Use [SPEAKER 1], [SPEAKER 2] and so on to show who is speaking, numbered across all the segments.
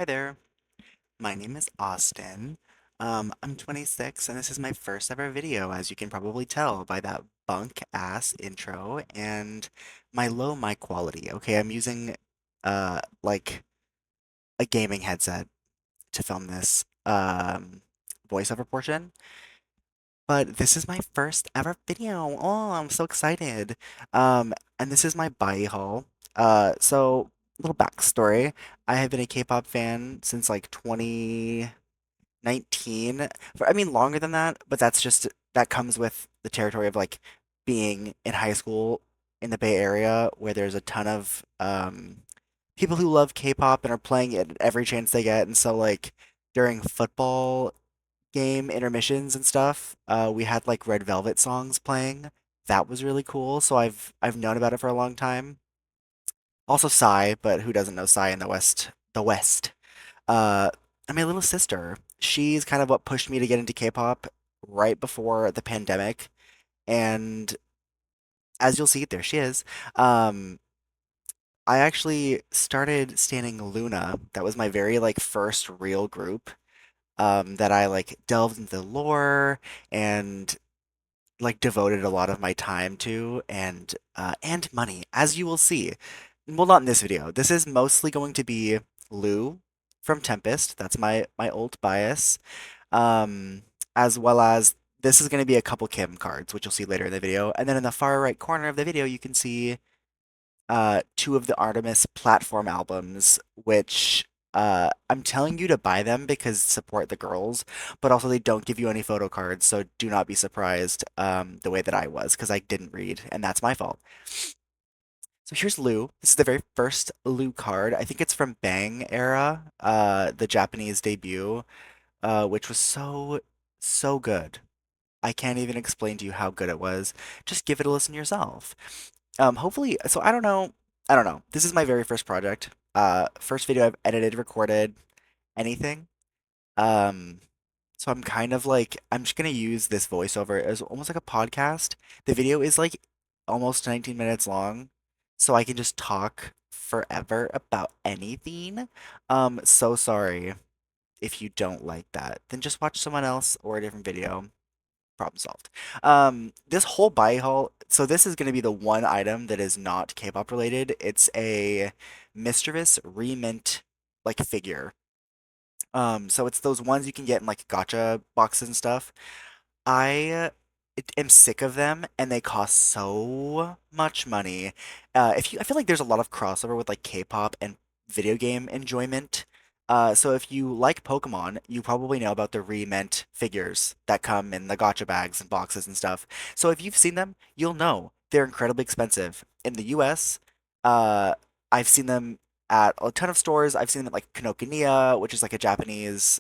[SPEAKER 1] Hi there. My name is Austin. I'm 26 and this is my first ever video, as you can probably tell by that bunk ass intro and my low mic quality. Okay, I'm using like a gaming headset to film this voiceover portion, but this is my first ever video. Oh, I'm so excited. And this is my Buyee haul. So little backstory. I have been a K-pop fan since like 2019. I mean, longer than that, but that comes with the territory of like being in high school in the Bay Area where there's a ton of people who love K-pop and are playing it every chance they get. And so like during football game intermissions and stuff, we had like Red Velvet songs playing. That was really cool. So I've known about it for a long time. Also Psy, but who doesn't know Psy in the West? The West. Uh, and my little sister, she's kind of what pushed me to get into K-pop right before the pandemic. And as you'll see, there she is. Um, I actually started standing Luna. That was my very like first real group that I like delved into the lore and like devoted a lot of my time to and money, as you will see. Well, not in this video. This is mostly going to be Lou from Tempest. That's my old bias. Um, as well as this is going to be a couple Kim cards, which you'll see later in the video. And then in the far right corner of the video, you can see two of the Artemis platform albums, which I'm telling you to buy them because support the girls, but also they don't give you any photo cards, so do not be surprised the way that I was because I didn't read, and that's my fault. So here's Lou. This is the very first Lou card. I think it's from Bang era, the Japanese debut, which was so good. I can't even explain to you how good it was. Just give it a listen yourself. Hopefully, so I don't know. I don't know. This is my very first project. First video I've edited, recorded, anything. Um, so I'm kind of like I'm just gonna use this voiceover as almost like a podcast. The video is like almost 19 minutes long, so I can just talk forever about anything. So sorry if you don't like that. Then just watch someone else or a different video. Problem solved. This whole buy haul, so this is going to be the one item that is not K-pop related. It's a Mischievous remint like figure. So it's those ones you can get in like gotcha boxes and stuff. I am sick of them, and they cost so much money. I feel like there's a lot of crossover with like K-pop and video game enjoyment. So if you like Pokemon, you probably know about the re-mint figures that come in the gotcha bags and boxes and stuff. So if you've seen them, you'll know they're incredibly expensive. In the US, uh, I've seen them at a ton of stores. I've seen them at like Kinokuniya, which is like a Japanese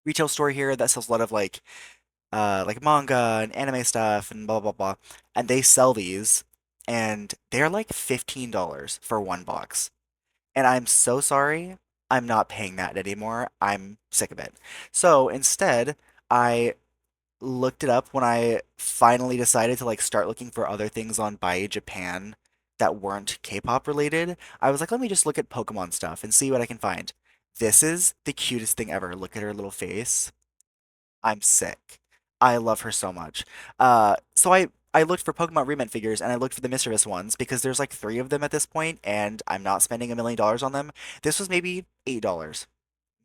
[SPEAKER 1] retail store here that sells a lot of like manga and anime stuff and blah blah blah. And they sell these and they're like $15 for one box. And I'm so sorry, I'm not paying that anymore. I'm sick of it. So instead, I looked it up when I finally decided to like start looking for other things on Buyee Japan that weren't K-pop related. I was like, let me just look at Pokemon stuff and see what I can find. This is the cutest thing ever. Look at her little face. I'm sick. I love her so much. So I looked for Pokemon remake figures and I looked for the Mischievous ones because there's like three of them at this point and I'm not spending $1 million on them. This was maybe $8,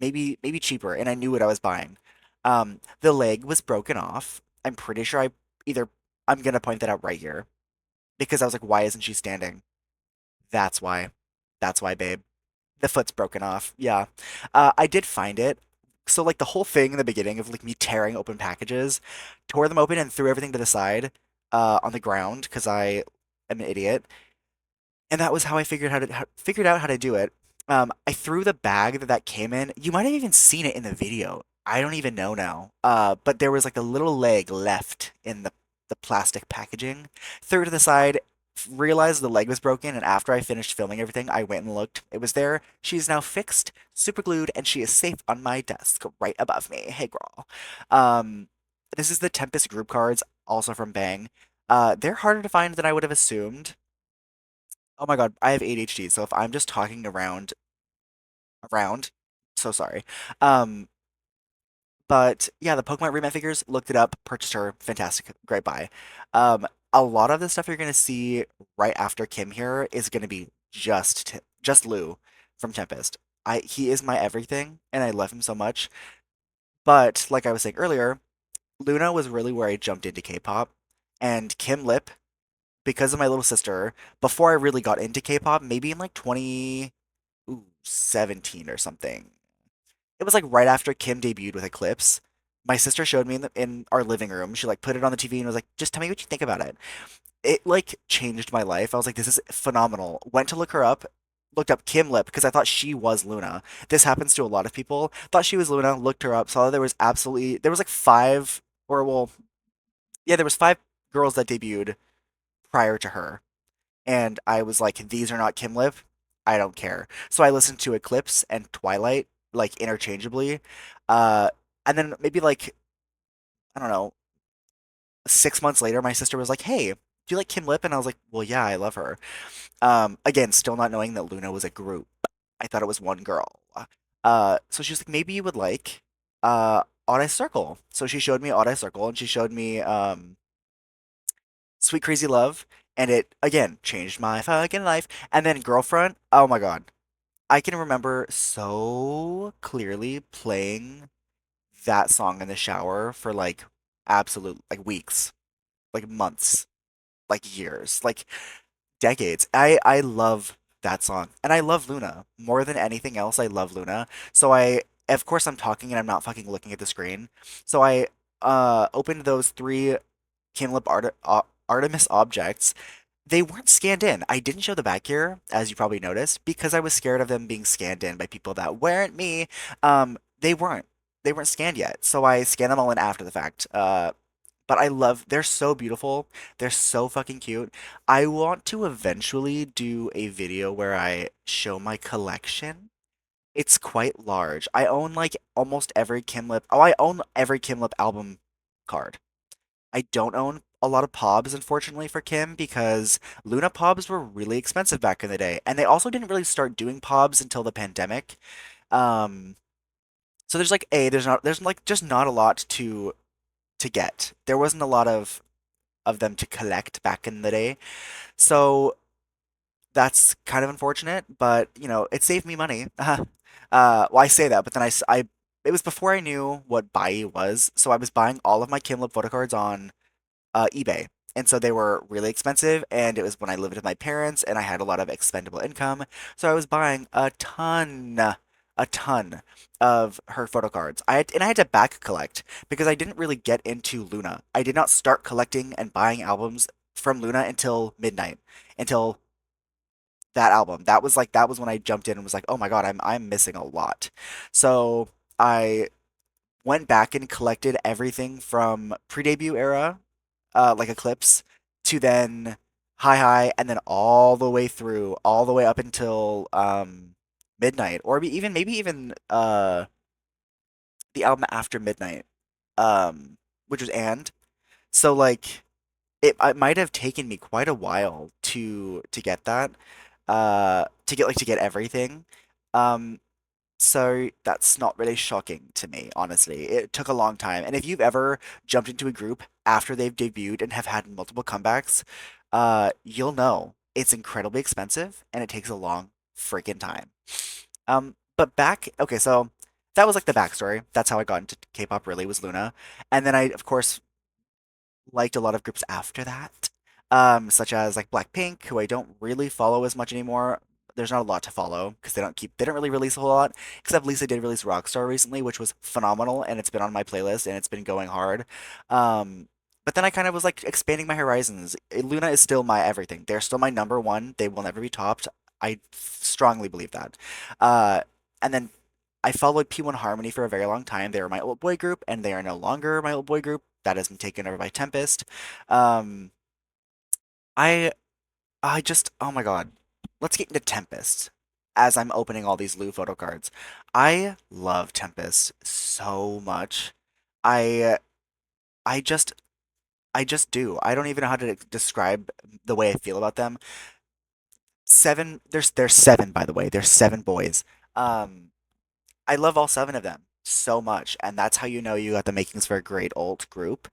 [SPEAKER 1] maybe cheaper, and I knew what I was buying. The leg was broken off. I'm pretty sure either I'm gonna point that out right here because I was like, why isn't she standing? That's why. That's why, babe. The foot's broken off. Yeah. I did find it. So like the whole thing in the beginning of like me tearing open packages, tore them open and threw everything to the side on the ground because I am an idiot. And that was how I figured out how to do it. I threw the bag that came in. You might have even seen it in the video. I don't even know now. But there was like a little leg left in the plastic packaging. Threw it to the side, realized the leg was broken, and after I finished filming everything, I went and looked. It was there. She is now fixed, super glued, and she is safe on my desk right above me. Hey, girl. Um, this is the Tempest group cards, also from Bang. They're harder to find than I would have assumed. Oh my God, I have ADHD, so if I'm just talking around around. So sorry. Um, but yeah, the Pokemon remake figures, looked it up, purchased her, fantastic, great buy. A lot of the stuff you're gonna see right after Kim here is gonna be just Lou from Tempest. He is my everything, and I love him so much. But like I was saying earlier, Luna was really where I jumped into K-pop, and Kim Lip, because of my little sister, before I really got into K-pop, maybe in like 2017 or something. It was like right after Kim debuted with Eclipse. My sister showed me in our living room. She like put it on the TV and was like, "Just tell me what you think about it." It like changed my life. I was like, "This is phenomenal." Went to look her up, looked up Kim Lip because I thought she was Luna. This happens to a lot of people. Thought she was Luna, looked her up, saw that there was like five or well, yeah, there was five girls that debuted prior to her. And I was like, these are not Kim Lip. I don't care. So I listened to Eclipse and Twilight like interchangeably. Uh, and then maybe like, I don't know, 6 months later, my sister was like, "Hey, do you like Kim Lip?" And I was like, "Well, yeah, I love her." Again, still not knowing that Luna was a group. I thought it was one girl. So she was like, "Maybe you would like Odd Circle." So she showed me Odd Circle, and she showed me Sweet Crazy Love, and it again changed my fucking life. And then Girlfriend, oh my God. I can remember so clearly playing that song in the shower for like absolute like weeks, like months, like years, like decades. I love that song. And I love Luna. More than anything else, I love Luna. So I of course I'm talking and I'm not fucking looking at the screen. So I opened those three Artemis objects. They weren't scanned in. I didn't show the back here, as you probably noticed, because I was scared of them being scanned in by people that weren't me. They weren't. They weren't scanned yet, so I scanned them all in after the fact. But they're so beautiful. They're so fucking cute. I want to eventually do a video where I show my collection. It's quite large. I own like almost every Kim Lip. Oh, I own every Kim Lip album card. I don't own a lot of Pobs, unfortunately, for Kim because Luna Pobs were really expensive back in the day, and they also didn't really start doing Pobs until the pandemic. Um, so there's like just not a lot to get. There wasn't a lot of them to collect back in the day, so that's kind of unfortunate. But you know, it saved me money. Well, I say that, but then it was before I knew what Buyee was, so I was buying all of my Kim Lip photo cards on eBay. And so they were really expensive, and it was when I lived with my parents and I had a lot of expendable income. So I was buying a ton of her photo cards. I had to back collect because I didn't really get into Luna. I did not start collecting and buying albums from Luna until midnight, until that album. That was when I jumped in and was like, "Oh my God, I'm missing a lot." So I went back and collected everything from pre-debut era, like Eclipse, to then Hi, and then all the way through, all the way up until Midnight, or maybe even the album after Midnight, which was And. So like it might have taken me quite a while to get that, to get everything. Um, So that's not really shocking to me, honestly. It took a long time. And if you've ever jumped into a group after they've debuted and have had multiple comebacks, you'll know it's incredibly expensive and it takes a long freaking time. But okay, so that was like the backstory. That's how I got into K-pop really was Luna. And then I, of course, liked a lot of groups after that, such as like Blackpink, who I don't really follow as much anymore. There's not a lot to follow because they don't really release a whole lot. Except Lisa did release Rockstar recently, which was phenomenal, and it's been on my playlist and it's been going hard. But then I kind of was like expanding my horizons. Luna is still my everything. They're still my number one. They will never be topped. I strongly believe that. Uh, and then I followed P1 Harmony for a very long time. They were my old boy group, and they are no longer my old boy group. That has been taken over by Tempest. Um, I I just oh my God, let's get into Tempest. As I'm opening all these Lou photo cards, I love Tempest so much. I I just I just do. I don't even know how to describe the way I feel about them. Seven. There's seven, by the way. There's seven boys. I love all seven of them so much, and that's how you know you got the makings for a great old group.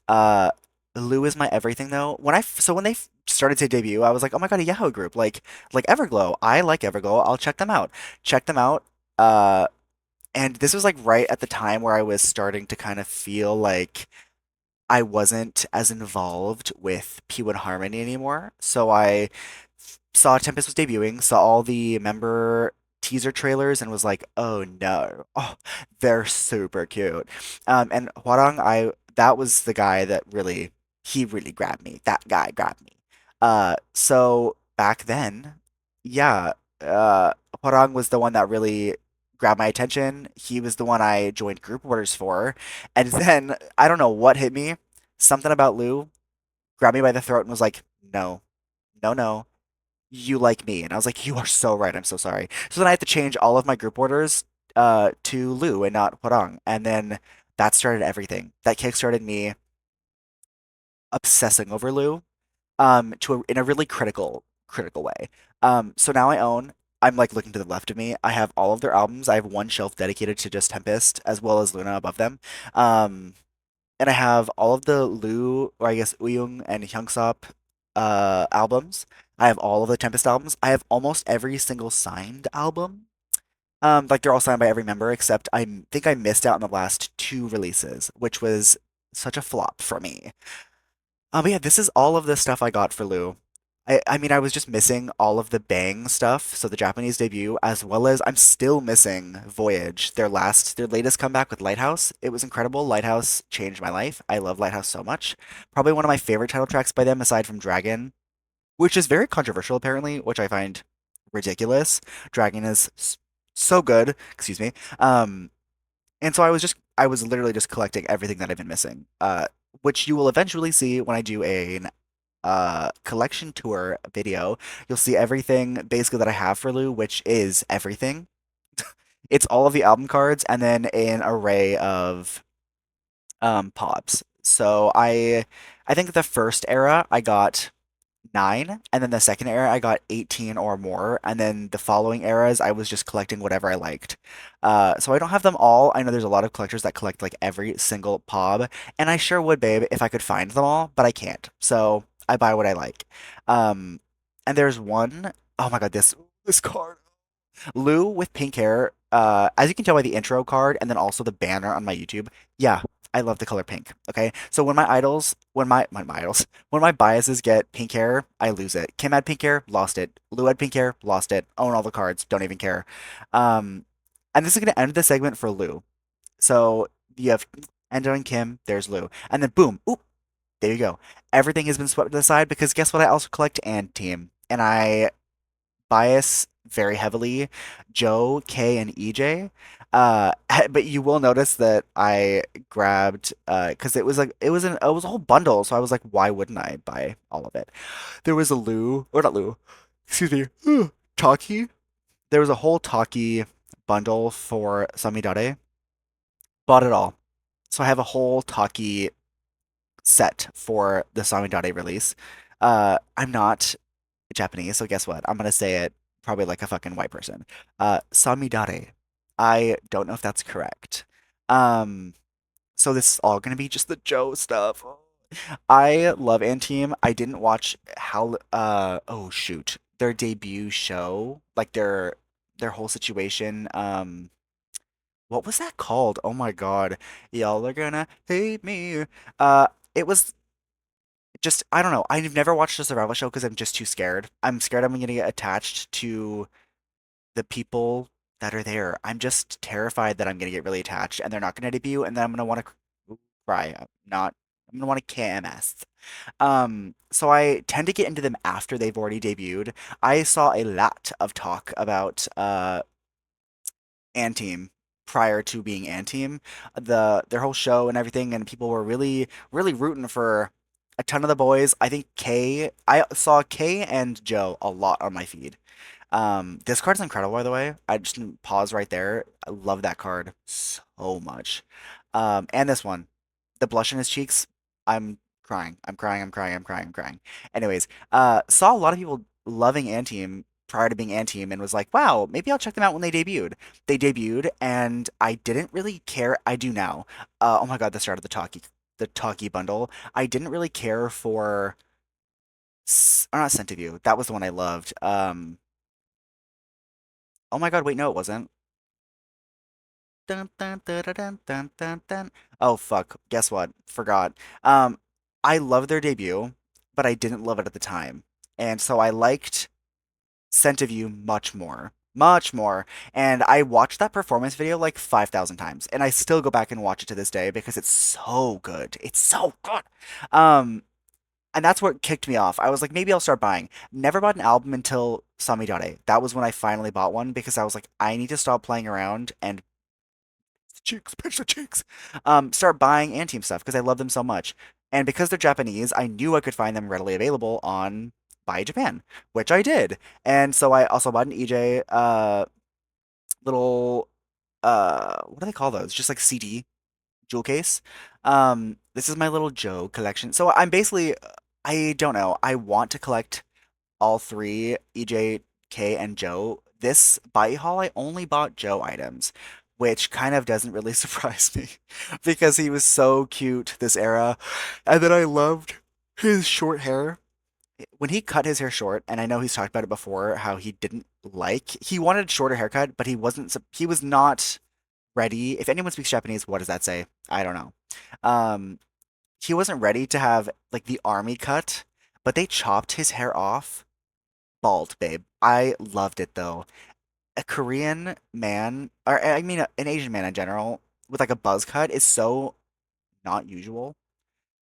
[SPEAKER 1] Uh, Lou is my everything though. When they started to debut, I was like, oh my god, a Yahoo group like Everglow. I like Everglow. I'll check them out. Check them out. Uh, and this was like right at the time where I was starting to kind of feel like I wasn't as involved with P1 Harmony anymore. So I saw Tempest was debuting, saw all the member teaser trailers, and was like, "Oh no, oh, they're super cute." And Hwarang, I that was the guy that he really grabbed me. That guy grabbed me. So back then, yeah, Hwarang was the one that really grabbed my attention. He was the one I joined group orders for, and then I don't know what hit me. Something about Lou grabbed me by the throat and was like, "No, no, no, you like me." And I was like, "You are so right. I'm so sorry." So then I had to change all of my group orders to Lou and not Hwarang. And then that started everything. That kickstarted me obsessing over Lou in a really critical way. So now I'm like looking to the left of me. I have all of their albums. I have one shelf dedicated to just Tempest as well as Luna above them. Um, and I have all of the Lou, or I guess Uyung and Hyungsop albums. I have all of the Tempest albums. I have almost every single signed album. Like they're all signed by every member, except think I missed out on the last two releases, which was such a flop for me. But yeah, this is all of the stuff I got for Lou. I mean, I was just missing all of the Bang stuff, so the Japanese debut, as well as I'm still missing Voyage, their latest comeback with Lighthouse. It was incredible. Lighthouse changed my life. I love Lighthouse so much. Probably one of my favorite title tracks by them, aside from Dragon, which is very controversial apparently, which I find ridiculous. Dragon is so good. Excuse me. And so I was literally just collecting everything that I've been missing. Which you will eventually see when I do a collection tour video. You'll see everything basically that I have for Lou, which is everything. It's all of the album cards and then an array of pops. I think the first era I got 9, and then the second era I got 18 or more, and then the following eras I was just collecting whatever I liked. So I don't have them all. I know there's a lot of collectors that collect like every single pob, and I sure would, babe, if I could find them all, but I can't. So I buy what I like. Um, and there's one, oh my god, this card. Lou with pink hair, as you can tell by the intro card and then also the banner on my YouTube, yeah, I love the color pink. Okay, so when my idols, when my biases get pink hair, I lose it. Kim had pink hair, lost it. Lou had pink hair, lost it. Own all the cards, don't even care. Um, and this is gonna end the segment for Lou. So you have ended on Kim, there's Lou, and then boom, oop, there you go. Everything has been swept to the side because guess what? I also collect and team, and I bias very heavily Joe, K, and EJ. But you will notice that I grabbed because it was a whole bundle, so I was like, why wouldn't I buy all of it? There was a Lou or not Lou, excuse me, Taki. There was a whole Taki bundle for Samidare. Bought it all, so I have a whole Taki set for the Samidare release. I'm not Japanese, so guess what? I'm gonna say it probably like a fucking white person. Samidare. I don't know if that's correct. Um, so this is all gonna be just the Joe stuff. I love Anteam. I didn't watch how oh shoot. Their debut show, like their whole situation. What was that called? Oh my God. Y'all are gonna hate me. Uh, it was just I don't know. I've never watched a survival show because I'm just too scared. I'm scared I'm gonna get attached to the people that are there. I'm just terrified that I'm gonna get really attached and they're not gonna debut, and then I'm gonna want to cry. I'm gonna want to KMS. So I tend to get into them after they've already debuted. I saw a lot of talk about Anteam prior to being Anteam, their whole show and everything, and people were really rooting for a ton of the boys. I saw K and Joe a lot on my feed. This card's incredible, by the way. I just pause right there. I love that card so much. And this one, the blush in his cheeks. I'm crying. I'm crying. I'm crying. I'm crying. I'm crying. Anyways, saw a lot of people loving Anteam prior to being Anteam and was like, wow, maybe I'll check them out when they debuted. They debuted, and I didn't really care. I do now. Oh my God, the start of the Talkie bundle. I didn't really care for, or not Scent of You. That was the one I loved. Oh my God, wait, no, it wasn't. Dun, dun, dun, dun, dun, dun, dun, dun. Oh fuck, guess what? Forgot. Um, I loved their debut, but I didn't love it at the time. And so I liked Scent of You much more. Much more. And I watched that performance video like 5,000 times. And I still go back and watch it to this day because it's so good. It's so good. Um, and that's what kicked me off. I was like, maybe I'll start buying. Never bought an album until Samidare. That was when I finally bought one because I was like, I need to stop playing around and cheeks, pinch the cheeks. Start buying Anteam stuff because I love them so much. And because they're Japanese, I knew I could find them readily available on Buyee Japan, which I did. And so I also bought an EJ little what do they call those? Just like CD jewel case. This is my little Joe collection. So I'm basically I don't know. I want to collect all three, EJ, K, and Joe. This buy haul, I only bought Joe items, which kind of doesn't really surprise me because he was so cute this era. And then I loved his short hair. When he cut his hair short, and I know he's talked about it before, how he didn't like, he wanted a shorter haircut, but he was not ready. If anyone speaks Japanese, what does that say? I don't know. Um, he wasn't ready to have like the army cut, but they chopped his hair off bald, babe. I loved it though. A Korean man, or I mean, an Asian man in general, with like a buzz cut is so not usual.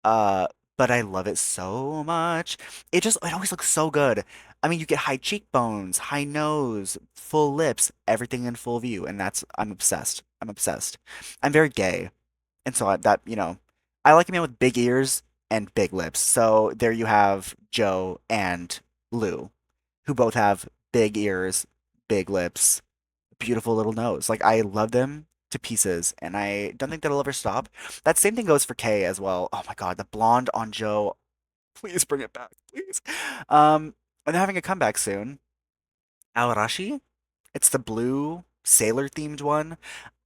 [SPEAKER 1] Uh, but I love it so much. It always looks so good. I mean, you get high cheekbones, high nose, full lips, everything in full view, and I'm obsessed. I'm obsessed. I'm very gay, and so I like a man with big ears and big lips. So there you have Joe and Lou, who both have big ears, big lips, beautiful little nose. Like I love them to pieces, and I don't think that'll ever stop. That same thing goes for Kay as well. Oh my God, the blonde on Joe. Please bring it back, please. And they're having a comeback soon. Arashi. It's the blue sailor themed one.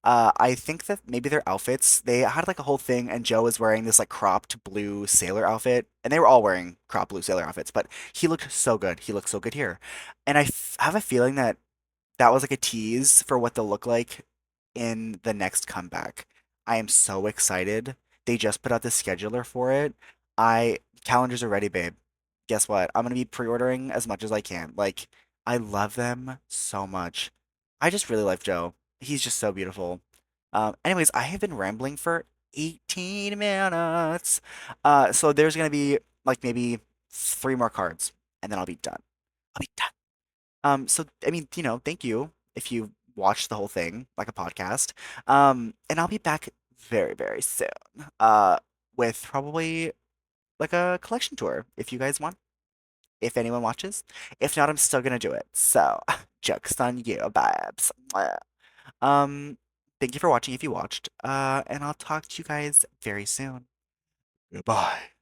[SPEAKER 1] I think that maybe their outfits, they had like a whole thing, and Joe was wearing this like cropped blue sailor outfit, and they were all wearing cropped blue sailor outfits, but he looked so good. He looked so good here. And have a feeling that that was like a tease for what they'll look like in the next comeback. I am so excited. They just put out the scheduler for it. I Calendars are ready, babe. Guess what? I'm gonna be pre-ordering as much as I can. Like, I love them so much. I just really like Joe. He's just so beautiful. Anyways, I have been rambling for 18 minutes. So there's gonna be like maybe three more cards, and then I'll be done. I'll be done. So I mean, thank you if you watched the whole thing like a podcast. And I'll be back very, very soon. Uh, with probably like a collection tour if you guys want, if anyone watches. If not, I'm still gonna do it. So, jokes on you, babs. Mwah. Um, thank you for watching if you watched. And I'll talk to you guys very soon. Goodbye.